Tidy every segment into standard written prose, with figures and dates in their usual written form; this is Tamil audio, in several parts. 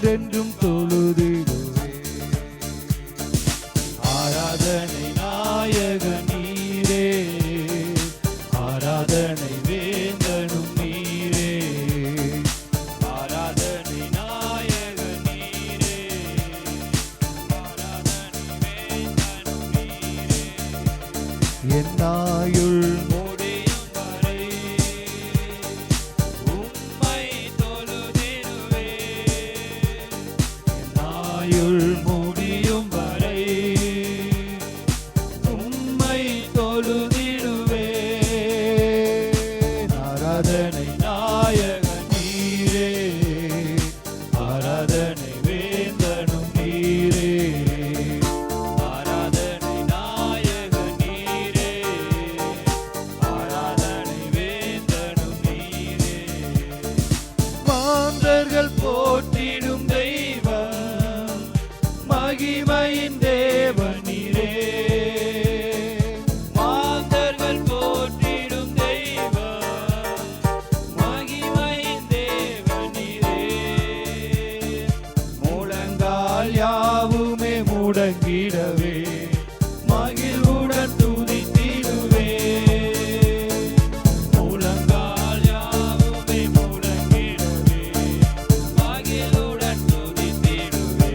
என்றென்றும் தொழுதிடுவே. ஆராதனை நாயக நீரே, ஆராதனை வேந்தனும் நீரே, ஆராதனை நாயக நீரே, ஆராதனை வேந்தனும் நீரே. என்னாயுள் முடியும் வரை உம்மை தொழுதிடுவே. ஆராதனை நாயக நீரே, ஆராதனை வேந்தனும் நீரே, ஆராதனை நாயக நீரே, ஆராதனை வேந்தனும் நீரே. மாந்தர்கள் போற்றிடும் தெய்வம், மகிமையின் தேவனீரே. மாந்தர்கள் போற்றிடும் தெய்வம், மகிமையின் தேவனீரே. முழங்கால் யாவுமே முடங்கிடவே, மகிழ்வுடன் துதித்திடுவே. முழங்கால் யாவுமே முடங்கிடவே, மகிழ்வுடன் துதித்திடுவே.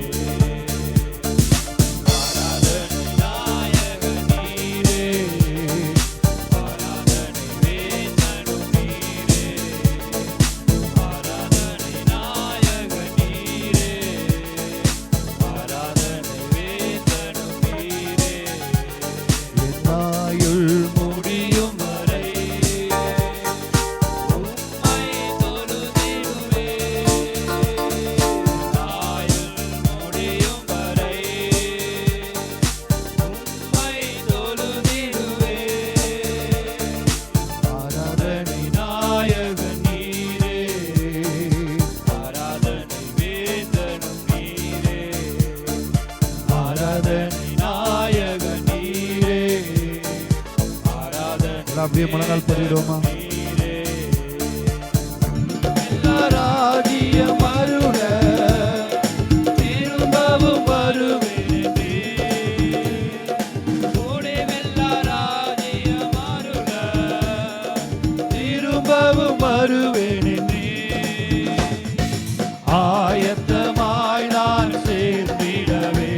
ஆராதனை நாயக நீரே, ஆராதனை வேந்தனும் நீரே, ஆராதனை நாயக நீரே, ஆராதனை வேந்தனும் நீரே. என்னாயுள் முடியும் வரை உம்மை தொழுதிடுவே. நாயுள் முடியும் வரை உம்மை தொழுதிடுவே. ஆராதனை நாயக நீரே, ஆராதனை வேந்தனும் நீரே, ஆராதனை நாயக நீரே, ஆராதனை அப்படியே முழங்கால் பதிடுவோமா? ராஜ்யம் அருள திரும்பவும் வருவேனே. கூடவெல்லா ராஜ்யம் அருள திரும்பவும் வருவேனே. ஆயத்தமாய் நான் சேர்ந்திடவே,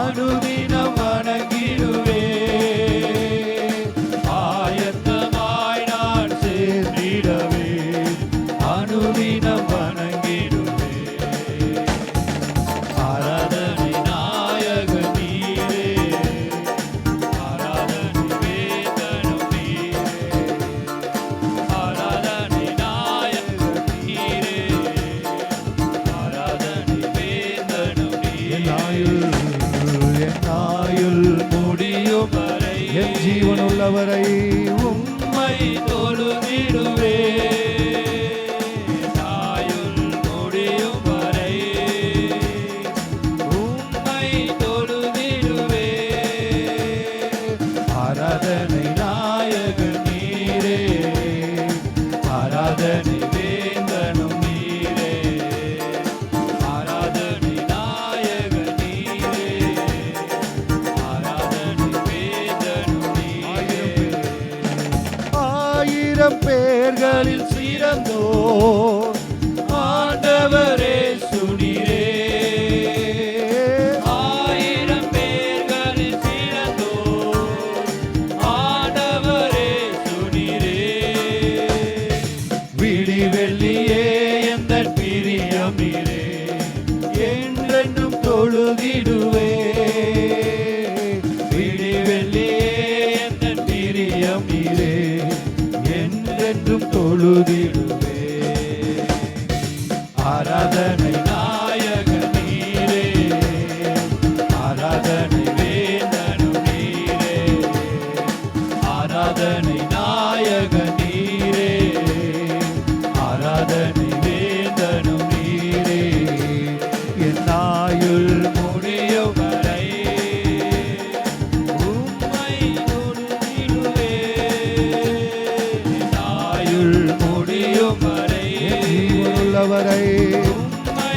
அனுதினம் வணங்கிடுவே. ஆயத்தமாய் நான் சேர்ந்திடவே, அனுதினம் வணங்கிடுவே. ஆராதனை நாயக நீரே, ஆராதனை வேந்தனும் நீரே, ஆராதனை நாயக நீரே, ஆராதனை வேந்தனும் நீரே. என்னாயுள் முடியும் வரை, என் ஜீவன் உள்ளவரை உம்மை தொழுதிடுவே. நாயுள் முடியும் வரை உம்மை தொழுதிடுவே. ஆராதனை நாயக நீரே, ஆராதனை வேந்தனும் நீரே, ஆராதனை நாயக நீரே, ஆராதனை வேந்தனும் நீரே. ஆயிரம் பேர்களில் சிறந்தோர் ஆண்டவரே சுனீரே. ஆயிரம் பேர்களில் சிறந்தோர் ஆண்டவரே சுனீரே. விடி வெள்ளியே எந்தன் பிரியம் நீரே, என்றென்றும் தொழுதிடுவே. விடி வெள்ளியே எந்தன் பிரியம் நீரே, என்றென்றும் தொழுதிடுவே. ஆராதனை நாயக நீரே, ஆராதனை வேந்தனும் நீரே, ஆராதனை நாயக நீரே, ஆராதனை வேந்தனும் நீரே. என்னாயுள் முடியும் வரை உம்மை தொழுதிடுவே. நாயுள் முடியும் வரை ஜீவனுள்ளவரை உம்மை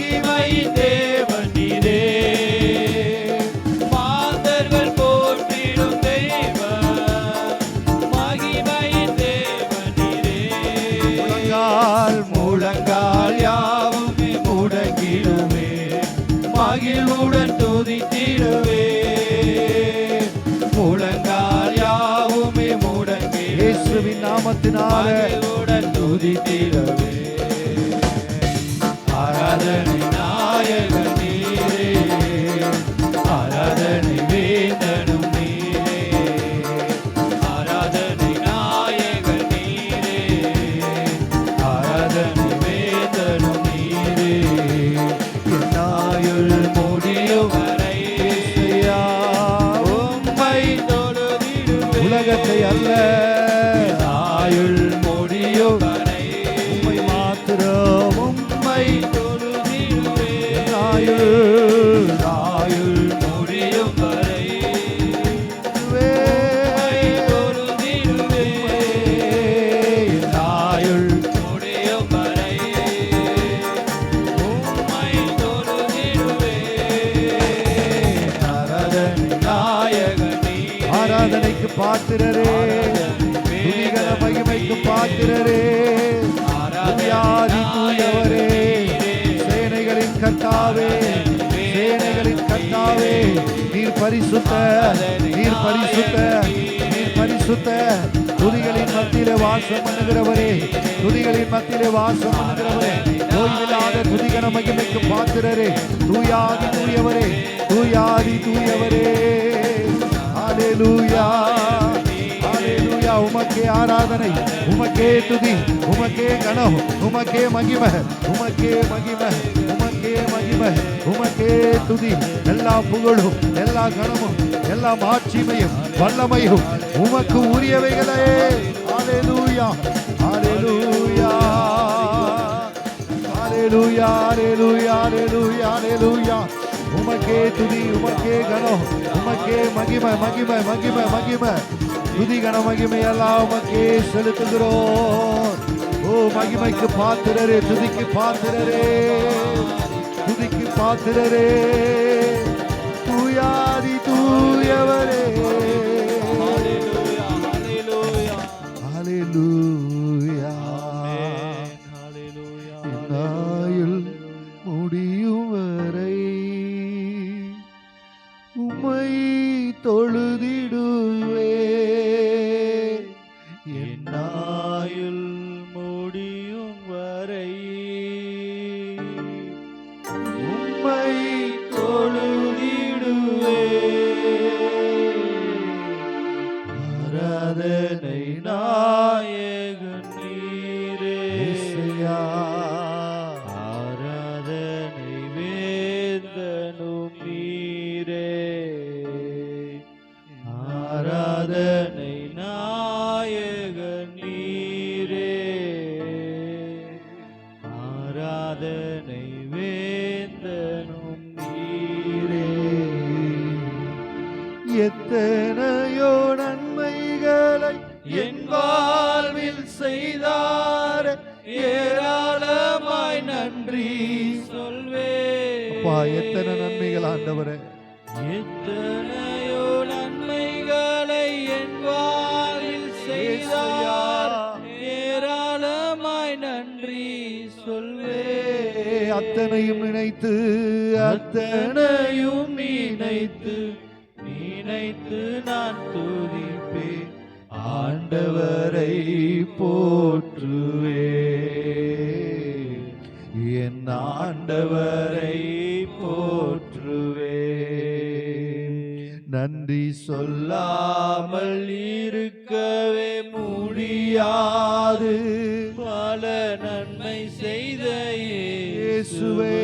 மகிமையின் தேவன் நீரே, மாந்தர்கள் போற்றிடும் தெய்வம், மகிமையின் தேவன் நீரே. முழங்கால் யாவுமே முடங்கிடுவே, மகிழ்வுடன் துதித்திடுவே, முழங்கால் யாவுமே முடங்கி இயேசுவின் நாமத்தினாலே மகிழ்வுடன் துதித்திடுவே. ஆராதனை நாயகன் நீரே, ஆராதனை வேந்தனும் நீரே, ஆராதனை நாயகன் நீரே, ஆராதனை வேந்தனும் நீரே. என்னாயுள் முடியும் வரை உம்மை தொழுதிடுவே. உலகத்தை அல்ல, ஆயுள் முடியும் வரை உம்மை மாத்திரம் உம்மை தொழுதிடுவே. ஆயுள் ஆயுள் முடியும் வரை உம்மை தொழுதிடுவே. ஆயுள் முடியும் வரை உம்மை தொழுதிடுவே. ஆராதனை நாயகன் நீரே, ஆராதனைக்கு பாத்திரரே, துதிகர மகிமைக்கு பாத்திரரே, துதியாதி தூயவரே, சேனைகளின் கர்த்தாவே, சேனைகளின் கர்த்தாவே, நீர் பரிசுத்த, நீர் பரிசுத்த, நீர் பரிசுத்த. துதிகளின் மத்தியிலே வாசம் பண்ணுகிறவரே, துதிகளின் மத்தியிலே வாசம் பண்ணுகிறவரே, ஓய்வில்லாத துதிகர மகிமைக்கு பாத்திரரே, தூயாதி தூயவரே, தூயாதி தூயவரே. ஹல்லேலூயா, ஹல்லேலூயா. உமக்கே ஆராதனை, உமக்கே துதி, உமக்கே கனம், உமக்கே மகிமை, உமக்கே மகிமை, உமக்கே மகிமை, உமக்கே துதி. எல்லா புகழும், எல்லா கனமும், எல்லா மாட்சிமையும் வல்லமையும் உமக்கு உரியவைகளே. ஹல்லேலூயா, ஹல்லேலூயா, ஹல்லேலூயா, ஹல்லேலூயா, ஹல்லேலூயா, ஹல்லேலூயா. உமக்கே துதி, உமக்கே கனம், உமக்கே மகிமை, மகிமை, மகிமை, மகிமை. துதி கன மகிமை எல்லாம் உமக்கே செலுத்துகிறோம். ஓ மகிமைக்கு பாத்திரரே, துதிக்கு பாத்திரரே, துதிக்கு பாத்திரரே, தூயாதி தூயவரே. ஹல்லேலூயா, ஹல்லேலூயா, ஹல்லேலூயா. ஹல்லேலூயா. ஆயுள் முடியும் வரை உம்மை தொழுதிடுவே. என்னாயுள் முடியும் வரை உம்மை தொழுதிடுவே. ஆராதனை நாயகன் நீரே, இயேசுயா. ஆராதனை வேந்தனும் நீரே, ஆராதனை நாயகன் நீரே, ஆராதனை வேந்தனும் நீரே. எத்தனையோ நன்மைகளை என் வாழ்வில் செய்தார், ஏராளமாய் நன்றி சொல்வே. அப்பா எத்தனை நன்மைகள் ஆண்டவரே, எத்தனையோ நன்மைகளை என் வாழ்வில் செய்தார், ஏராளமாய் நன்றி சொல்வே. அத்தனையும் நினைத்து, அத்தனையும் நினைத்து நினைத்து நான் துதிப்பேன், ஆண்டவரை போற்றுவே. என் ஆண்டவரை போற்றுவே. நன்றி சொல்லாமல் இருக்கவே முடியாது, பல நன்மை செய்த இயேசுவே.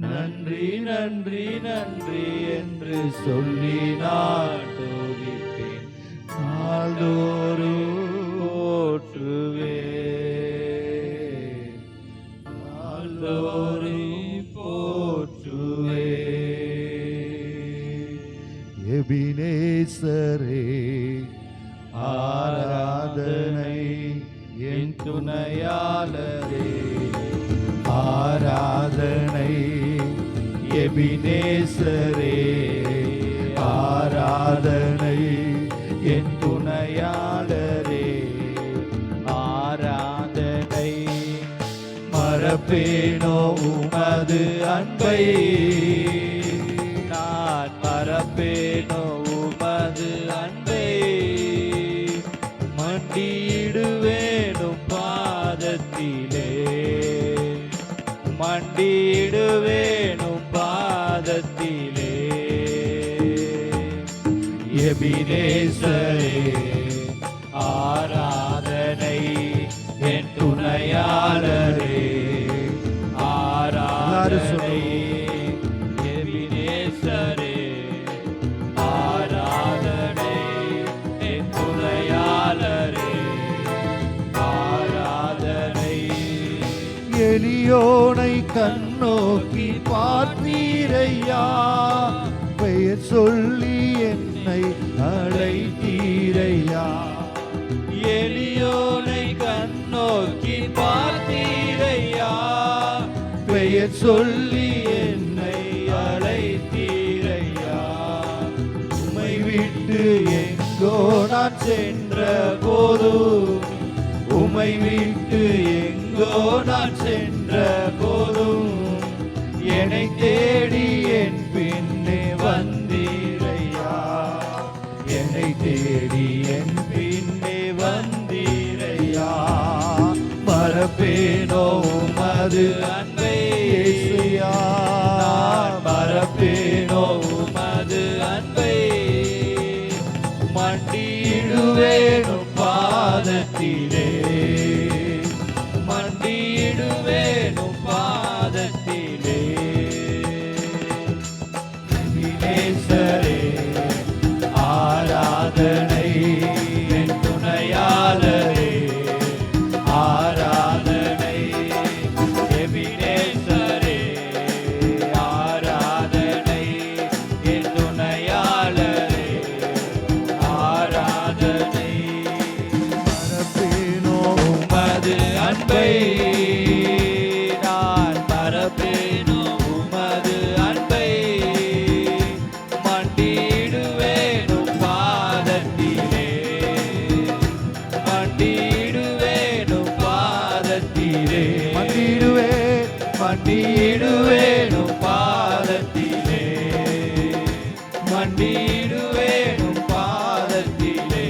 நன்றி நன்றி நன்றி என்று சொல்லி நான் துதிப்பேன், நாள்தோறும் போற்றுவே. நாள்தோறும் போற்றுவே. எபினேசரே ஆராதனை என் துணையாளரே, ஆராதனை எபினேசரே, ஆராதனை என் துணையாளரே, ஆராதனை மறப்பேனோ உமது அன்பை, நான் மறப்பேனோ உமது அன்பை, மண்டியிடுவேனும் பாதத்திலே, மண்டியிடுவேனும் பாதத்திலே. எபினேசரே, ஆராதனை என் துணையாளரே, ஆராதனை எபினேசரே, ஆராதனை என் துணையாளரே, ஆராதனை. எளியோனை கண்ணோக்கி பார்த்தீரையா, பெயர் சொல்லி என்னை அழைத்தீரையா. எளியோனை கண்ணோக்கி பார்த்தீரையா, பெயர் சொல்லி என்னை அழைத்தீரையா. உம்மை விட்டு எங்கோ நான் சென்ற போதும், உம்மை விட்டு எங்கோ நான் சென்ற போதும், என்னை தேடி என் பின்னே வந்தீரையா, என்னை தேடி என் பின்னே வந்தீரையா. மறப்பேனோ உமது அன்பை இயேசுயா, நான் மறப்பேனோ உமது அன்பை, மண்டியிடுவேனும் பாதத்திலே, மண்டியிடுவேனும் பாதத்திலே. எபினேசரே, ஆராதனை என் துணையாளரே, ஆராதனை எபினேசரே, ஆராதனை என் துணையாளரே, ஆராதனை மறப்பேனோ உமது அன்பை, நான் மறப்பேனோ உமது அன்பை, மண்டியிடுவேனும் பாதத்திலே, மண்டியிடுவேனும் பாதத்திலே, மண்டியிடுவேனும் பாதத்திலே, மண்டியிடுவேனும் பாதத்திலே.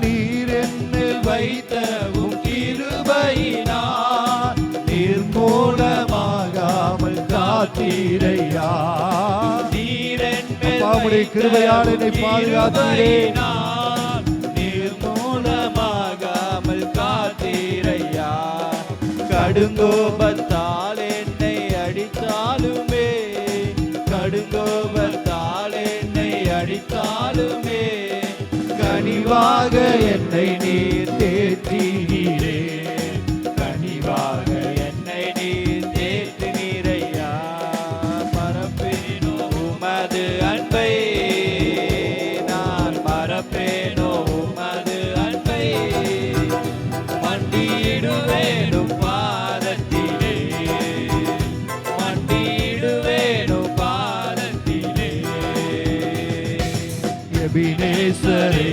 நீர் என்னில் வைத்தவும் கிருபையினால் நிர்மூலமாகாமல் காத்தீரையா. உம்முடைய கிருபையால் என்னை பாதுகாத்தீரே. நிர்மூலமாகாமல் காத்தீரையா. கடுங்கோபத்தால் என்னை அடித்தாலுமே, கடுங்கோபத்தால் என்னை அடித்தாலுமே, கனிவாக என்னை நீர் தேற்றினீரே, கனிவாக என்னை நீர் தேற்றினீரையா. மறப்பேனோ உமது அன்பை, நான் மறப்பேனோ உமது அன்பை, மண்டியிடுவேனும் பாதத்திலே, மண்டியிடுவேனும் பாதத்திலே. எபினேசரே,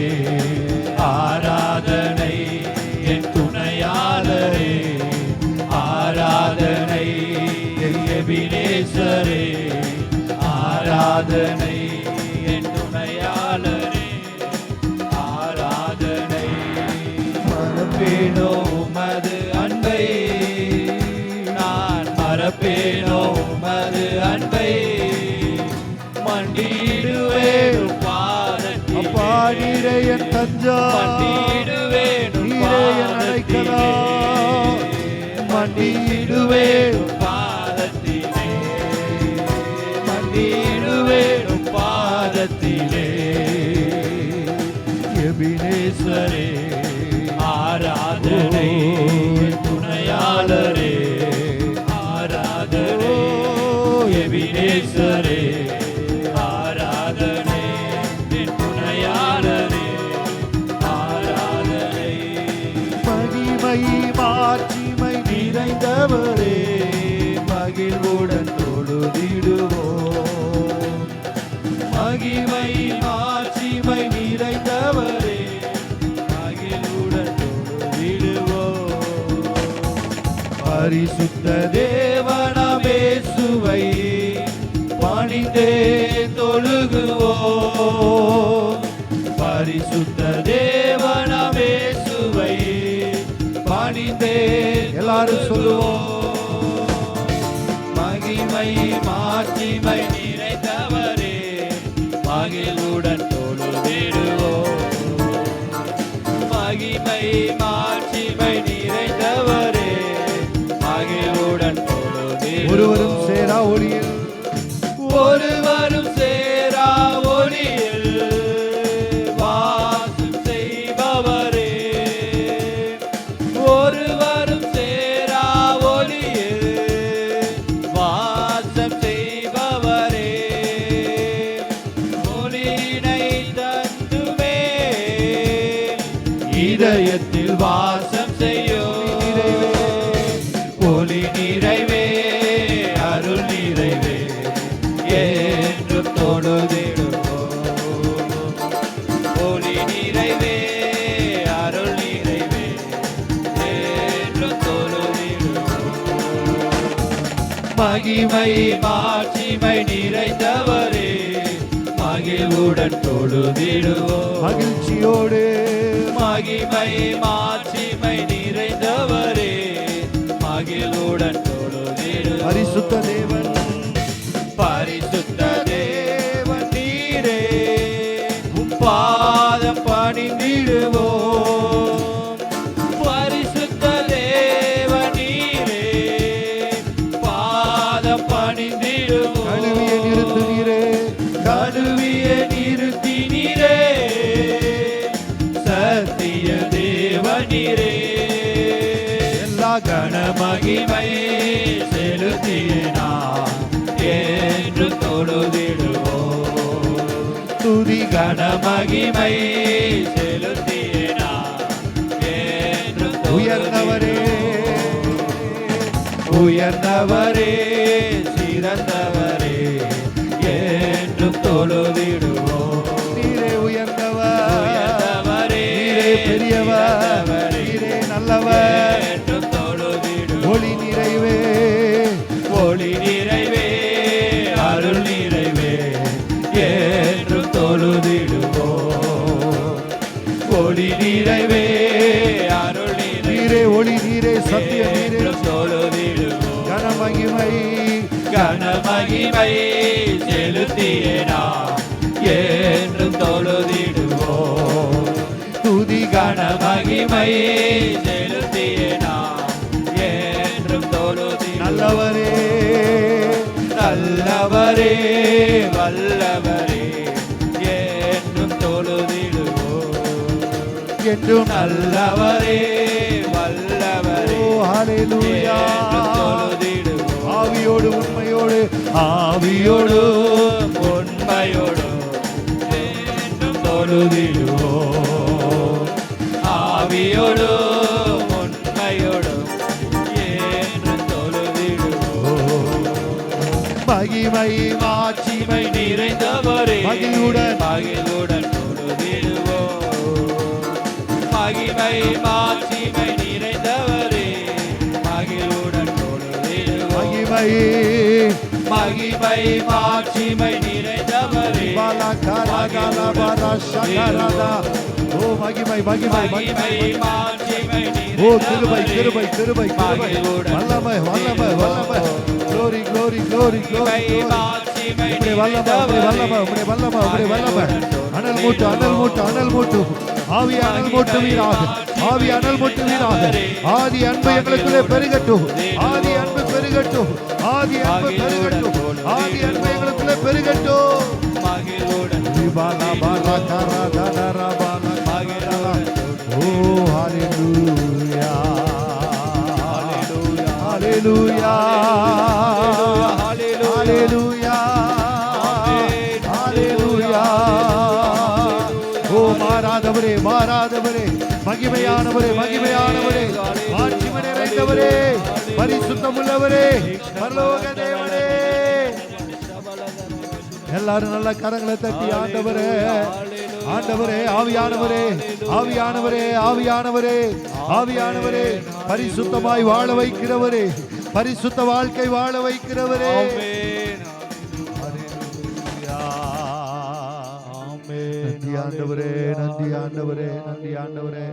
ஆராதனை என் துணையாளரே, ஆராதனை எபினேசரே, ஆராதனை என் துணையாளரே, ஆராதனை. மறப்பேனோ உமது அன்பை, நான் மறப்பேனோ உமது அன்பை, மண்டியிடுவேனும் பாதத்திலே. அப்பா நீரே என் தஞ்சா, மண்டியிடுவேனும் நீரே என் அடைக்கலா, மண்டியிடுவேனும் பாதத்திலே, மண்டியிடுவேனும் பாதத்திலே. எபினேசரே, ஆராதனை துணையாளரே, ஆராதனை எபினேசரே, ஆராதனை துணையாளரே, ஆராதனை. மகிமை மாட்சிமை நீ நிறைந்தவரே மகிழ்வுடன் தொழுதிடுவோம். மகிமை மாட்சிமை நிறைந்தவரே மகிழ்வுடன் தொழுதிடுவோம். பரிசுத்த தேவனாம் இயேசுவை பணிந்தே தொழுகுவோம். பரிசுத்த தேவனாம் இயேசுவை பணிந்தே எல்லாரும் சொல்லுவோம். மகிமை மாட்சிமை நிறைந்தவரே மகிழ்வுடன் தொழுதிடுவோம். மகிமை மாட்சிமை நிறைந்தவரே மகிழ்வுடன் தொழுதிடுவோம். ஒருவரும் சேரா ஒளியில் ஒருவரும் சேரா ஒளியில் வாசம் செய்பவரே. ஒருவரும் சேரா ஒளியில் வாசம் செய்பவரே. ஒளியினை தந்துமே இதயத்தில் வாசம் செய்யும் ஒளி நிறைவே அருள் நிறைவே என்றும் தொழுதிடுவோம். ஒளி நிறைவே அருள் நிறைவே என்றும் தொழுதிடுவோம். மகிமை மாட்சிமை நிறைந்தவரே மகிழ்வுடன் தொழுதிடுவோம். மகிழ்ச்சியோடு மகிமை மாட்சிமை நிறைந்தவரே மகிழ்வுடன் தொழுதிடுவோம். பரிசுத்த தேவன் பரிசுத்த தேவன் நீரே உம் பாதம் பணிந்திடுவோம். பரிசுத்த தேவன் நீரே பாதம் பணிந்திடுவோம். கழுவிய நிறுத்துகிறே கழுவிய நிறுத்தினீரே சத்திய தேவனீரே. எல்லா கணமகிமை செலுத்தினா என்று தொழுதிடுவோம். துதி கணமகிமை செலுத்தினா என்று உயர்ந்தவரே உயர்ந்தவரே சிறந்தவரே என்று தொழுதிடுவோம். நீரே உயர்ந்தவர் உயர்ந்தவரே நீரே பெரியவர் நீரே நல்லவர் என்று தொழுதிடுவோம். ஒளி நிறைவே ஒளி நிறைவே அருள் நிறைவே என்று தொழுதிடுவோம். ஒளி நிறைவே அருள் நீரே நிறைவே ஒளி நீரே சத்திய நீரே என்று தொழுதிடுவோம். கனமகிமை கனமகிமை செலுத்தியனா என்றும் தொழுதிடுவோம். துதி கனமகிமை செலுத்தியனா என்றும் தொழுதிடுவோம். நல்லவரே நல்லவரே வல்லவரே என்றும் தொழுதிடுவோம். என்றும் நல்லவரே வல்லவரே ஓ ஹalleluya என்றும் தொழுதிடுவோம். ஆவியோடு உண்மையோடு ஆவியோடு உண்மையோடு என்றும் தொழுதிடுவோம். ஆவியோடு உண்மையோடு என்றும் தொழுதிடுவோம். மகிமை மாட்சிமை நிறைந்தவரே மகிழ்வுடன் மகிழ்வுடன் தொழுதிடுவோம். மகிமை மாட்சிமை நிறைந்தவரே மகிழ்வுடன் தொழுதிடுவோம். மகிமை மகிமை மாட்சிமை நிறைந்தவரே பாலா காலா காலா பாலா ஷகரதா ஓ மகிமை மகிமை மகிமை மாட்சிமை ஓ கிருபை கிருபை கிருபை கிருபை மகிழ்வுடன் வல்லமை வல்லமை வல்லமை glory glory glory glory மாட்சிமை உம்முடைய வல்லமை உம்முடைய வல்லமை உம்முடைய வல்லமை உம்முடைய வல்லமை அனல் மூட்டு அனல் மூட்டு அனல் மூட்டு ஆவி அனல் மூட்டுவீராக ஆவி அனல் மூட்டுவீராக ஆதி அன்பு எங்களுக்குள்ளே பெருகட்டும் ஆதி அன்பு பெருகட்டும் ஆதி அன்பு பெருகட்டும் ஆதி அன்பு எங்களுக்குள்ளே பெருகட்டும் மகிழ்வுடன் பாலா பாலா காரா தாரா பாலா மகிழ்வுடன் ஓ ஹalleluya ஹalleluya ஹalleluya ஹalleluya ஓ மாறாதவரே மாறாதவரே மகிமையானவரே மகிமையானவரே மாட்சிமை நிறைந்தவரே பரிசுத்தமுள்ளவரே, பரலோக தேவனே. எல்லாரும் நல்ல கரங்களை தட்டி ஆண்டவரே, ஆண்டவரே, ஆவியானவரே, ஆவியானவரே, ஆவியானவரே, ஆவியானவரே, பரிசுத்தமாய் வாழ வைக்கிறவரே, பரிசுத்த வாழ்க்கை வாழ வைக்கிறவரே. நன்றி ஆண்டவரே, நன்றி ஆண்டவரே, நன்றி ஆண்டவரே.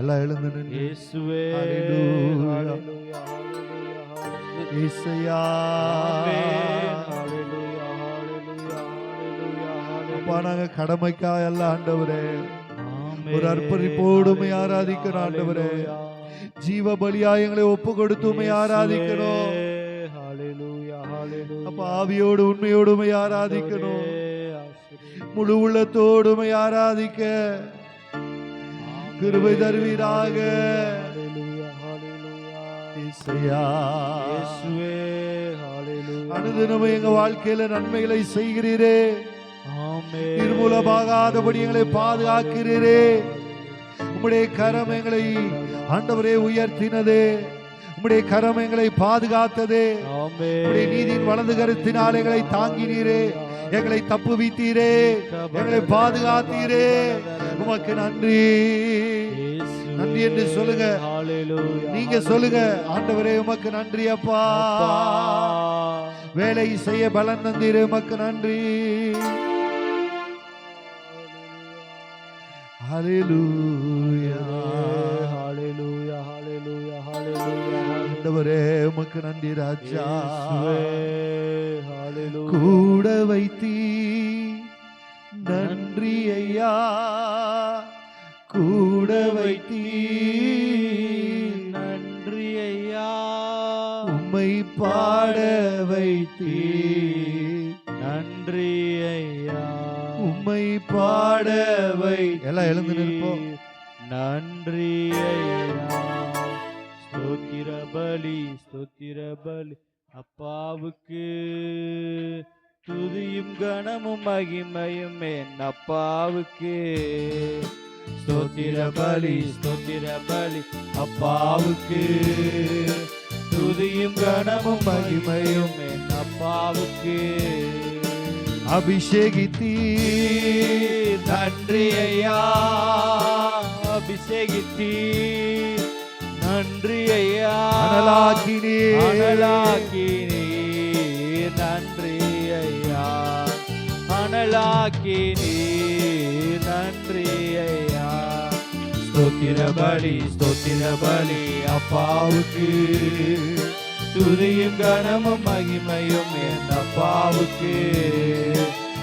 எல்லாம் எழுந்து நின்று இயேசுவே, ஹல்லேலூயா, இயேசுயா. அப்பா, நாங்க கடமைக்கா எல்லாம் ஆண்டவரே ஒரு அர்ப்பணிப்போடு ஆராதிக்கணும் ஆண்டவரே. ஜீவ பலியா எங்களை ஒப்பு கொடுத்து ஆராதிக்கணும் அப்பா. ஆவியோடு உண்மையோடு ஆராதிக்கணும், முழு உள்ளத்தோடு ஆராதிக்க கிருபை தருவீராக. அனுதினம் எங்க வாழ்க்கையில நன்மைகளை செய்கிறீரே, நிர்மூலமாகாதபடி எங்களை பாதுகாக்கிறீரே. உம்முடைய கரம் எங்களை ஆண்டவரே உயர்த்தினதே, உம்முடைய கரம் எங்களை பாதுகாத்ததே. உம்முடைய நீதியின் வலது கரத்தினால் எங்களை தாங்கினீரே, எங்களை தப்புவித்தீரே, எங்களை பாதுகாத்தீரே. உமக்கு நன்றி, நன்றி என்று சொல்லுங்க. நீங்க சொல்லுங்க, ஆண்டவரே உமக்கு நன்றி அப்பா. வேலை செய்ய பலன் தந்தீரே, உமக்கு நன்றி. ஹல்லேலூயா, ஹல்லேலூயா, ஹல்லேலூயா, ஹல்லேலூயா. ஆண்டவரே உமக்கு நன்றி ராஜா. கூட வைத்தீ நன்றி ஐயா, கூட வைத்தீ நன்றி ஐயா. உம்மை பாட வைத்தீ நன்றி ஐயா, உம்மை பாட வை. எல்லாம் எழுந்து நிற்போம். நன்றி ஐயா. ஸ்தோத்திர பலி, ஸ்தோத்திர பலி அப்பாவுக்கு. துதியும் கனமும் மகிமையும் என் அப்பாவுக்கு. ஸ்தோத்திர பலி, ஸ்தோத்திர பலி அப்பாவுக்கு. துதியும் கனமும் மகிமையும் என் அப்பாவுக்கு. அபிஷேகித்தீர் நன்றி ஐயா, அபிஷேகித்தீர் நன்றி ஐயா. அனலாக்கினீர், அனலாக்கினீர் நன்றி ஐயா. அனலாக்கினீர் நன்றி ஐயா. ஸ்தோத்திர பலி, ஸ்தோத்திர பலி அப்பாவுக்கு. துதியும் கனமும் மகிமையும் என் அப்பாவுக்கு.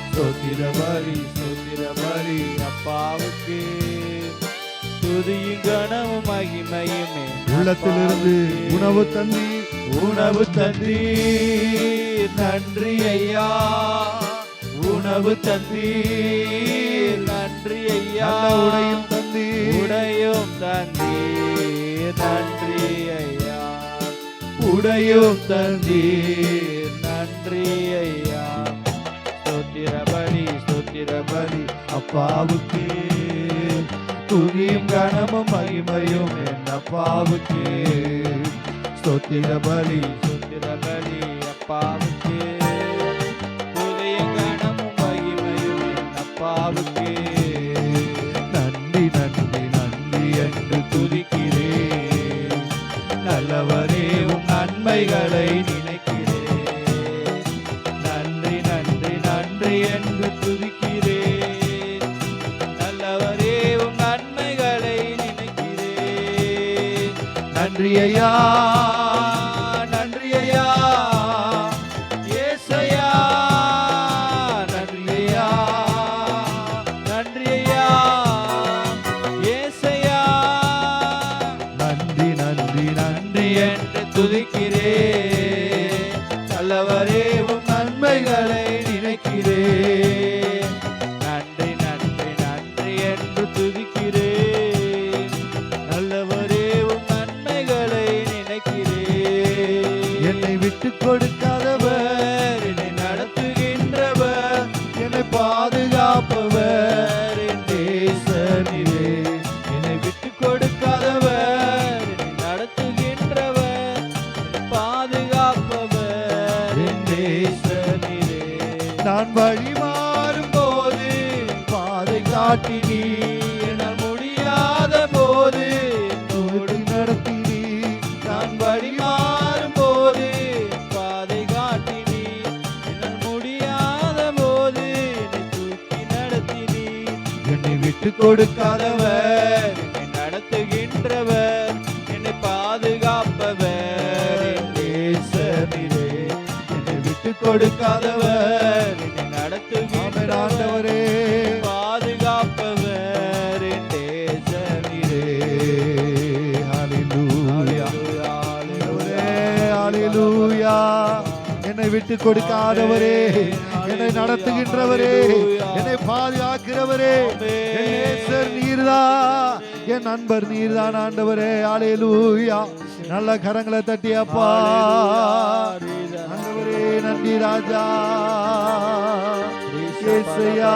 ஸ்தோத்திர பலி, ஸ்தோத்திர பலி அப்பாவுக்கு. துதியும் கனமும் மகிமையும் என் உள்ளத்திலிருந்து உணவு தந்தி, உணவு தந்தீர் நன்றி ஐயா. உணவு தந்தீர் நன்றி ஐயா. உடையும் தந்தி, உடையும் தந்தீர் நன்றி ஐயா. உடையும் தந்தீர் நன்றி ஐயா. ஸ்தோத்திர பலி, ஸ்தோத்திர பலி அப்பாவுக்கு. துதியும் கனமும் மகிமையும் என் அப்பாவுக்கு. ஸ்தோத்திர பலி, ஸ்தோத்திர பலி அப்பாவுக்கு. துதியும் கனமும் மகிமையும் என் அப்பாவுக்கு. நன்றி நன்றி நன்றி என்று துதிக்கிறேன். நல்லவரே உம் நன்மைகளை நினைக்கிறேன். நன்றி நன்றி நன்றி என்று துதிக்கிறேன். நல்லவரே உம் நன்மைகளை நினைக்கிறேன். நன்றி ஐயா, நன்றி ஐயா. ஏசையா நன்றி ஐயா, நன்றி ஐயா. ஏசையா நன்றி நன்றி நன்றி என்று துதிக்கிறேன். நல்லவரே உம் நன்மைகளை நினைக்கிறேன். நன்றி நன்றி நன்றி என்று துதிக்கிறேன். நல்லவரே உம் நன்மைகளை நினைக்கிறேன். என்னை விட்டு கொடுக்காதவர், என்னை நடத்துகின்றவர், என்னை பாதுகாப்பவர், என் தேசனிலே. என்னை விட்டு கொடுக்காதவர், என்னை நடத்துகின்றவர், நான் வழி மாறும் போது பாதை காட்டினி, என்னால் முடியாத போது என்னோடு நடத்தினி. நான் வழி மாறும் போது பாதை காட்டினி, என்னால் முடியாத போது என்னை தூக்கி நடத்தினி. என்னை விட்டு கொடுக்காதவர், என்னை நடத்துகின்றவர், என்னை பாதுகாப்பவர் என் நேசரே. என்னை விட்டு கொடுக்காதவர், என்னை ஆமென் நடத்துகின்றவர், ஆண்டவரே. பாதுகாப்பவர் என் நேசரே. ஹalleluya ஹalleluya. என்னை விட்டு கொடுக்காதவரே, என்னை நடத்துகின்றவரே, என்னை பாதுகாக்கிறவரே, என் நேசர் நீர்தான், என் நண்பர் நீர்தான் ஆண்டவரே. ஹalleluya. நல்ல கரங்களை தட்டி அப்பா ஆண்டவரே நன்றி ராஜா. ஏசையா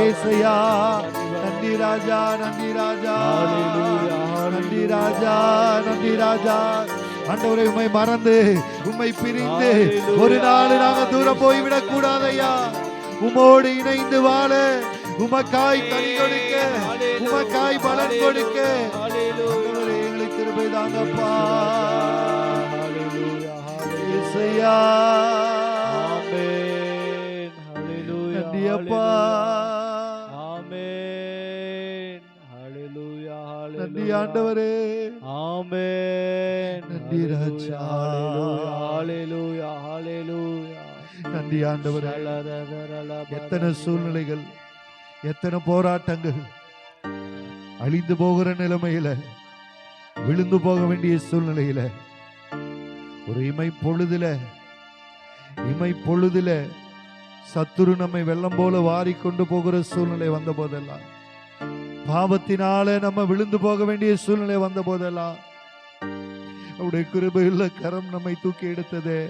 ஏசையா நன்றி ராஜா, நன்றி ராஜா, நன்றி ராஜா, நன்றி ராஜா. ஆண்டவரை உம்மை மறந்து உம்மை பிரிந்து ஒரு நாள் நாங்க தூரம் போய்விடக் கூடாதையா. உம்மோடு இணைந்து வாழ, உமக்காய் கனி கொடுக்க, உமக்காய் பலன் கொடுக்க ஆண்டவரே எங்களுக்கு கிருபை தாங்கப்பா. இயேசுயா நன்றி அப்பா, நன்றி ஆண்டவரே, நன்றி ராஜா, நன்றி ஆண்டவரே. எத்தனை சூழ்நிலைகள், எத்தனை போராட்டங்கள், அழிந்து போகிற நிலைமையில, விழுந்து போக வேண்டிய சூழ்நிலையில, ஒரு இமை பொழுதுல சத்துரு நம்மை வெள்ளம் போல வாரி கொண்டு போகிற சூழ்நிலை வந்த போதெல்லாம், பாவத்தினால நம்ம விழுந்து போக வேண்டிய சூழ்நிலை வந்த போதெல்லாம் அவருடைய கிருபையுள்ள கரம் நம்மை தூக்கி எடுத்ததே.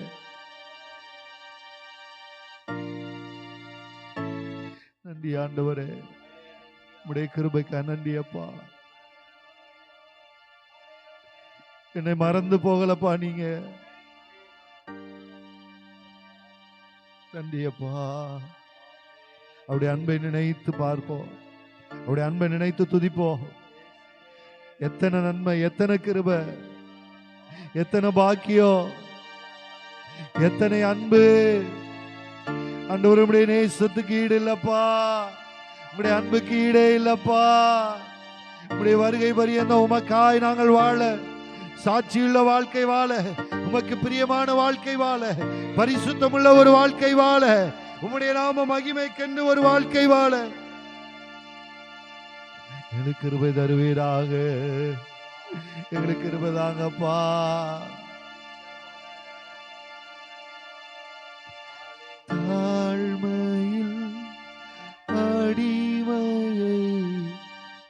நன்றி ஆண்டவரே, உடைய கிருபைக்கா நன்றி அப்பா. என்னை மறந்து போகலப்பா நீங்க. நன்றி அப்பா. அவருடைய அன்பை நினைத்து பார்ப்போம், அவருடைய அன்பை நினைத்து துதிப்போம். எத்தனை நன்மை, எத்தனை கிருபை, எத்தனை பாக்கியம், எத்தனை அன்பு. ஆண்டவரே உம்முடைய நேசத்துக்கு ஈடு இல்லப்பா, உம்முடைய அன்புக்கு ஈடே இல்லப்பா. உம்முடைய வருகை பரியந்தம் உமக்காய் நாங்கள் வாழ, சாட்சியுள்ள வாழ்க்கை வாழ, உமக்கு பிரியமான வாழ்க்கை வாழ, பரிசுத்தமுள்ள ஒரு வாழ்க்கை வாழ, உம்முடைய நாம மகிமைக்கென்று ஒரு வாழ்க்கை வாழ எங்களுக்கு கிருபை தருவீராக. எங்களுக்கு கிருபை தாங்கப்பா. தாழ்மையில் அடிமையை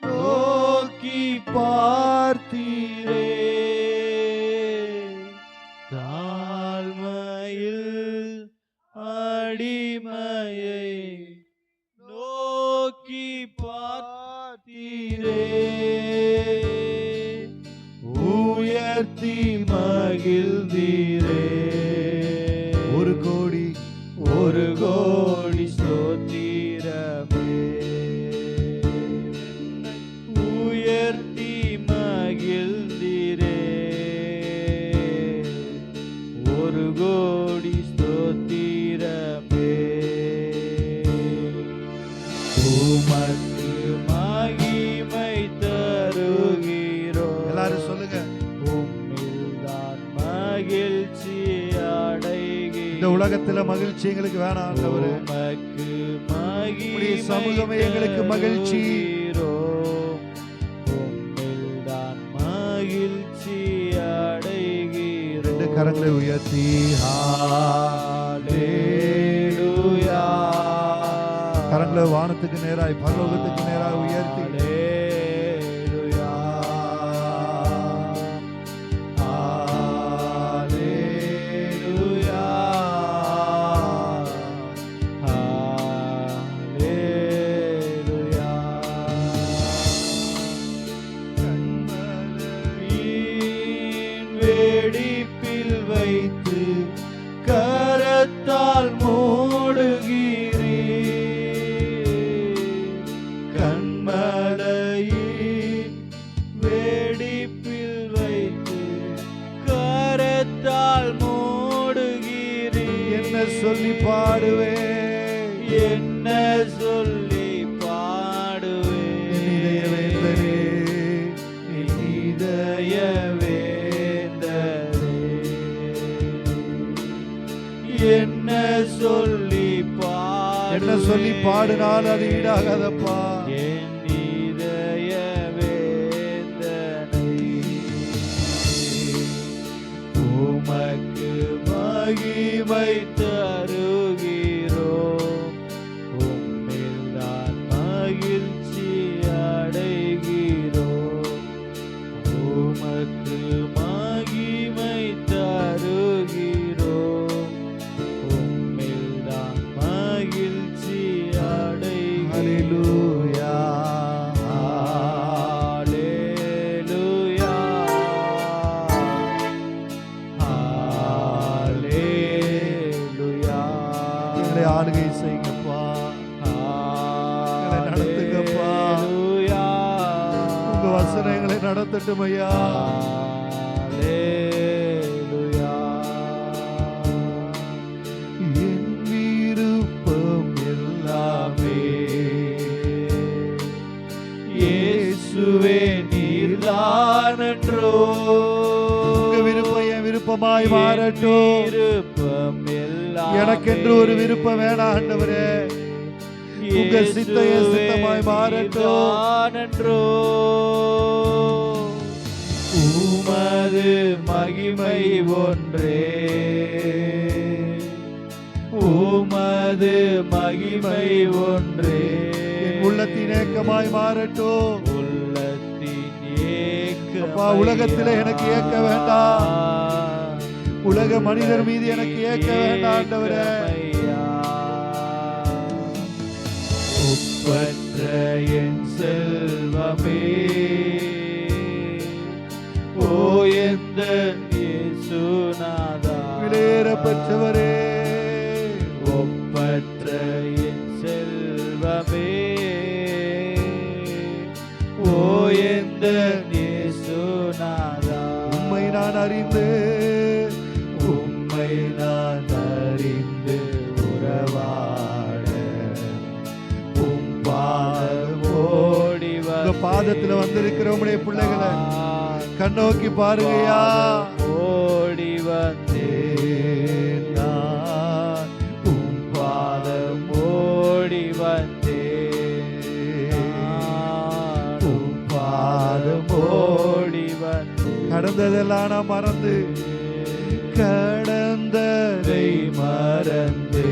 நோக்கி பார்த்தீரே, தாழ்மையில் அடிமையை நோக்கி பார்த்தீரே, உயர்த்தி மகிழ்ந்தீரே. ஒரு கோடி ஸ்தோத்திரமே, உயர்த்தி மகிழ்ந்தீரே, ஒரு கோடி ஸ்தோத்திரமே. உமக்கு மகிமை தருகிறோம். எல்லாரும் சொல்லுங்க. உம்மில்தான் மகிழ்ச்சி அடைகிறோம். இந்த உலகத்துல மகிழ்ச்சி எங்களுக்கு வேணாம் ஆண்டவரே. உமக்கு உம்முடைய சமூகமே எங்களுக்கு மகிழ்ச்சி. உம்மில்தான் மகிழ்ச்சி அடைகிறோம். ரெண்டு கரங்களை உயர்த்தி ஹல்லேலூயா. கரங்களை வானத்துக்கு நேராய், பரலோகத்துக்கு நேராய் உயர்த்தி வெடிப்பில் வைத்து கரத்தால் மூடுகிறே, சொல்லி பாடுவேன், என்ன சொல்லி பாடுவேன். என் இதய வேந்தனே, என் இதய வேந்தனே, என்ன சொல்லி என்ன சொல்லி பாடினாலும் அது ஈடாகாதப்பா. என் இதய வேந்தனை உமக்கு மகிமை தருகிறோம், உம்மில் நான் மகிழ்ச்சி அடைகிறோம். உமக்கு மகிமை தருகிறோம், உம்மில் நான் மகிழ்ச்சி அடைகிறோம். ஹல்லேலூயா, ஹல்லேலூயா, ஹல்லேலூயா. எங்களை ஆளுகை செய்யுங்கப்பா, எங்களை நடத்துங்கப்பா. ஹல்லேலூயா, உங்க வசனம் எங்களை நடத்தட்டும் ஐயா. ஹல்லேலூயா. என் விருப்பம் எல்லாமே இயேசுவே நீர்தானன்றோ, உங்க விருப்பம் என் விருப்பமாய் மாறட்டும். விருப்பம் எல்லாம் எனக்கென்று ஒரு விருப்பம் வேணாம் ஆண்டவரே, உங்க சித்தம் என் சித்தமாய் மாறட்டும். நீர்தானன்றோ. உமது மகிமை ஒன்றே, உமது மகிமை ஒன்றே என் உள்ளத்தின் ஏக்கமாய் மாறட்டும். உள்ளத்தின் ஏக்கம். அப்பா, உலகத்திலே எனக்கு ஏக்க வேண்டாம், உலக மனிதர் மீது எனக்கு ஏக்க வேண்டாம் ஆண்டவரே. ஒப்பற்ற என் செல்வமே, ஓ எந்த இயேசுநாதா, விலையேற பெற்றவரே, ஒப்பற்ற என் செல்வமே, ஓ எந்த இயேசுநாதா, உம்மை நான் அறிந்து, உம்மை நான் அறிந்து உறவாட உம் பாதம் ஓடி உங்க பாதத்துல வந்திருக்கிற உம்முடைய பிள்ளைகளை கண்ணோக்கி பாருங்கய்யா. ஓடி வந்தேன் நான், உம் பாதம் ஓடி வந்தேன் நான், உம் பாதம் ஓடி வந்தேன். கடந்ததெல்லாம் நான் மறந்து, கடந்ததை மறந்து,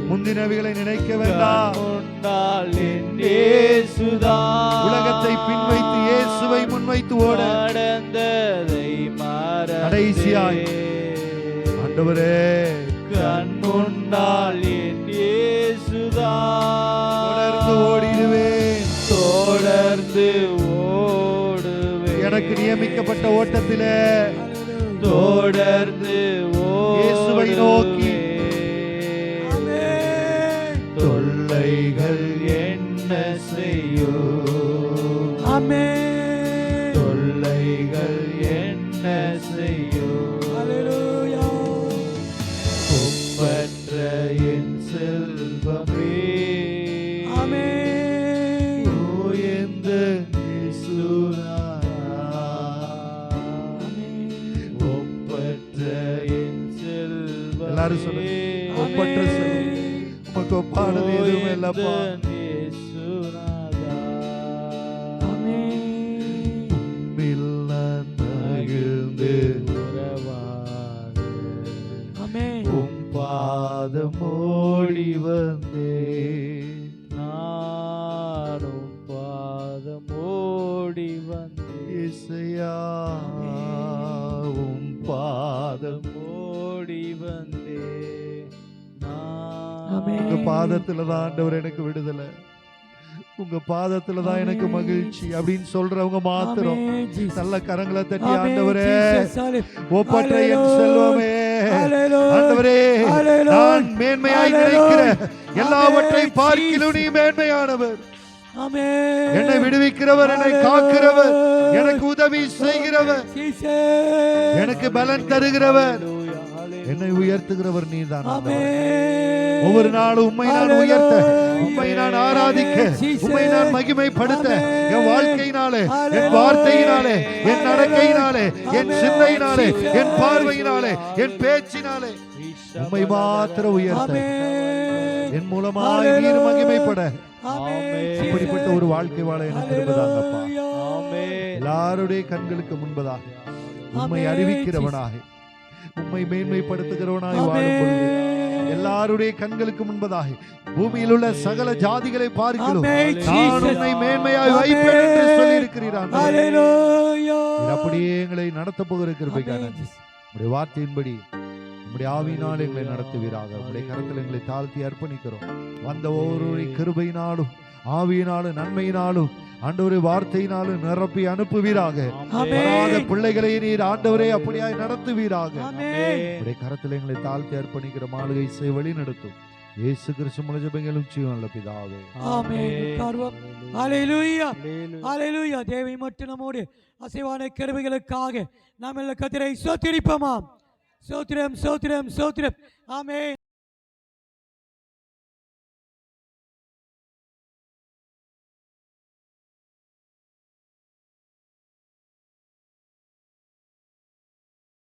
முந்தினவைகளை நினைக்க வேண்டாம். முன்னால் என் இயேசுதான், உலகத்தை பின்வைத்து இயேசுவை முன்வைத்து ஓட, நடந்ததை மறந்தேன். கடைசியாய் ஆண்டவரே, கண் முன்னால் என் இயேசுதான், தொடர்ந்து ஓடிடுவேன். தொடர்ந்து ஓடுவேன். எனக்கு நியமிக்கப்பட்ட ஓட்டத்திலே தொடர்ந்து இயேசுவை நோக்கி, தொல்லைகள் என்ன செய்யும், தொல்லைகள் என்ன செய்யும். ஒப்பற்ற என் செல்வமே, ஓ எந்த ஒப்பற்ற என் செல்வமே. எல்லாரும் சொல்லுங்க, ஒப்பற்ற செல்வம். உமக்கு ஒப்பானது எதுவும் இல்லப்பா. உம்மில் நான் மகிழ்ந்து உம் பாதம் ஓடி வந்தேன். நானும் பாதம் ஓடி வந்தேன். இசையா உம் பாதம் ஓடி வந்தேன். உங்க பாதத்துல தான் ஆண்டவர் எனக்கு விடுதலை, உங்க பாதத்துல தான் எனக்கு மகிழ்ச்சி அப்படின்னு சொல்றவங்க மாத்திரம் நல்ல கரங்களை தட்டி, ஆண்டவரே ஒப்பற்ற என் செல்வமே, ஆண்டவரே நான் மேன்மையாய் நினைக்கிற எல்லாவற்றை பார்க்கிலும் நீ மேன்மையானவர். என்னை விடுவிக்கிறவர், என்னை காக்கிறவர், எனக்கு உதவி செய்கிறவர், எனக்கு பலன் தருகிறவர். என்னை உயர்த்துகிறவர் நீர்தான் ஆண்டவரே. ஆமென். ஒவ்வொரு நாளும் உம்மை நான் உயர்த்த, உம்மை நான் ஆராதிக்க, உம்மை நான் மகிமைப்படுத்த என் வாழ்க்கையினாலே, என் வார்த்தையினாலே, என் நடக்கையினாலே, என் சிந்தையினாலே, என் பார்வையினாலே, என் பேச்சினாலே உம்மை மாத்திர உயர்த்த, என் மூலமாய் நீர் மகிமைப்பட இப்படிப்பட்ட ஒரு வாழ்க்கை வாழ எனக்கு இருப்பதாங்கப்பா. எல்லாருடைய கண்களுக்கு முன்பதாக உம்மை அறிவிக்கிறவனாக, உம்மை மேன்மைப்படுத்துகிறவனாய் வாழும் பொழுது எல்லாருடைய கண்களுக்கு முன்பதாக பூமியில் உள்ள சகல ஜாதிகளை பார்க்கிறோம் நான் உன்னை மேன்மையாய் வைப்பேன் என்று சொல்லி இருக்கிறீரான். அப்படியே எங்களை நடத்த போகிற கிருபைக்காக நன்றி. உம்முடைய வார்த்தையின்படி உம்முடைய ஆவியினால் எங்களை நடத்துவீராக. உம்முடைய கரத்தில் எங்களை தாழ்த்தி அர்ப்பணிக்கிறோம். வந்த ஒவ்வொரு கிருபையினாலும் ஆவியினாலும் நன்மையினாலும் ஆண்டவரே வார்த்தையினாலும் நிரப்பி அனுப்புவீராக. வராத பிள்ளைகளை நீர் ஆண்டவரே அப்படியாய் நடத்துவீராக. உம்முடைய கரத்தில் எங்களை தாழ்த்தி அர்ப்பணிக்கிற மாளிகை செய் வழி நடத்தும். இயேசு கிறிஸ்து மூலம் ஜெபங்களும் ஜீவனுள்ள பிதாவே. ஆமென். ஹல்லேலூயா. ஹல்லேலூயா. தேவன் மட்டும் நம்மோடு அசைவான கிருபைகளுக்காக நாம் எல்லாம் கர்த்தரை ஸ்தோத்திரிப்போமாம். ஸ்தோத்திரம் ஸ்தோத்திரம் ஸ்தோத்திரம். ஆமென்.